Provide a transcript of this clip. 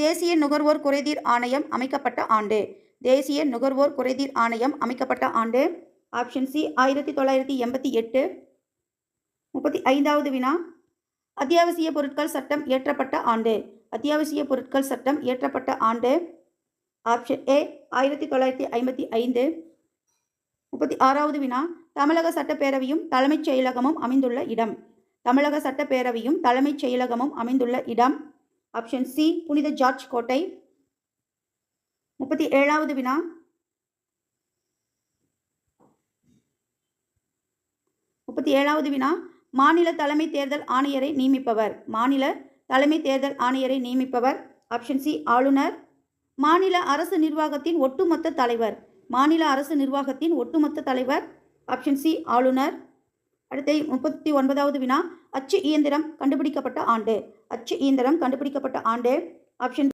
தேசிய நுகர்வோர் குறைதீர் ஆணையம் அமைக்கப்பட்ட ஆண்டு. தேசிய நுகர்வோர் குறைதீர் ஆணையம் அமைக்கப்பட்ட ஆண்டு. Option C 1988. 35வது வினா. அத்தியாவசிய பொருட்கள் சட்டம் இயற்றப்பட்ட ஆண்டு. அத்தியாவசிய பொருட்கள் சட்டம் இயற்றப்பட்ட ஆண்டு. Option A 1955. 36வது வினா. தமிழக சட்டப்பேரவையும் தலைமைச் செயலகமும் அமைந்துள்ள இடம். தமிழக சட்டப்பேரவையும் தலைமைச் செயலகமும் அமைந்துள்ள இடம். ஆப்ஷன் சி புனித ஜார்ஜ் கோட்டை. 37வது வினா. 37வது வினா. மாநில தலைமை தேர்தல் ஆணையரை நியமிப்பவர். மாநில தலைமை தேர்தல் ஆணையரை நியமிப்பவர். ஆப்ஷன் சி ஆளுநர். மாநில அரசு நிர்வாகத்தின் ஒட்டுமொத்த தலைவர். மாநில அரசு நிர்வாகத்தின் ஒட்டுமொத்த தலைவர். ஆப்ஷன் சி ஆளுநர். அடுத்து 39வது வினா. அச்சு இயந்திரம் கண்டுபிடிக்கப்பட்ட ஆண்டு. அச்சு இயந்திரம் கண்டுபிடிக்கப்பட்ட ஆண்டு. ஆப்ஷன்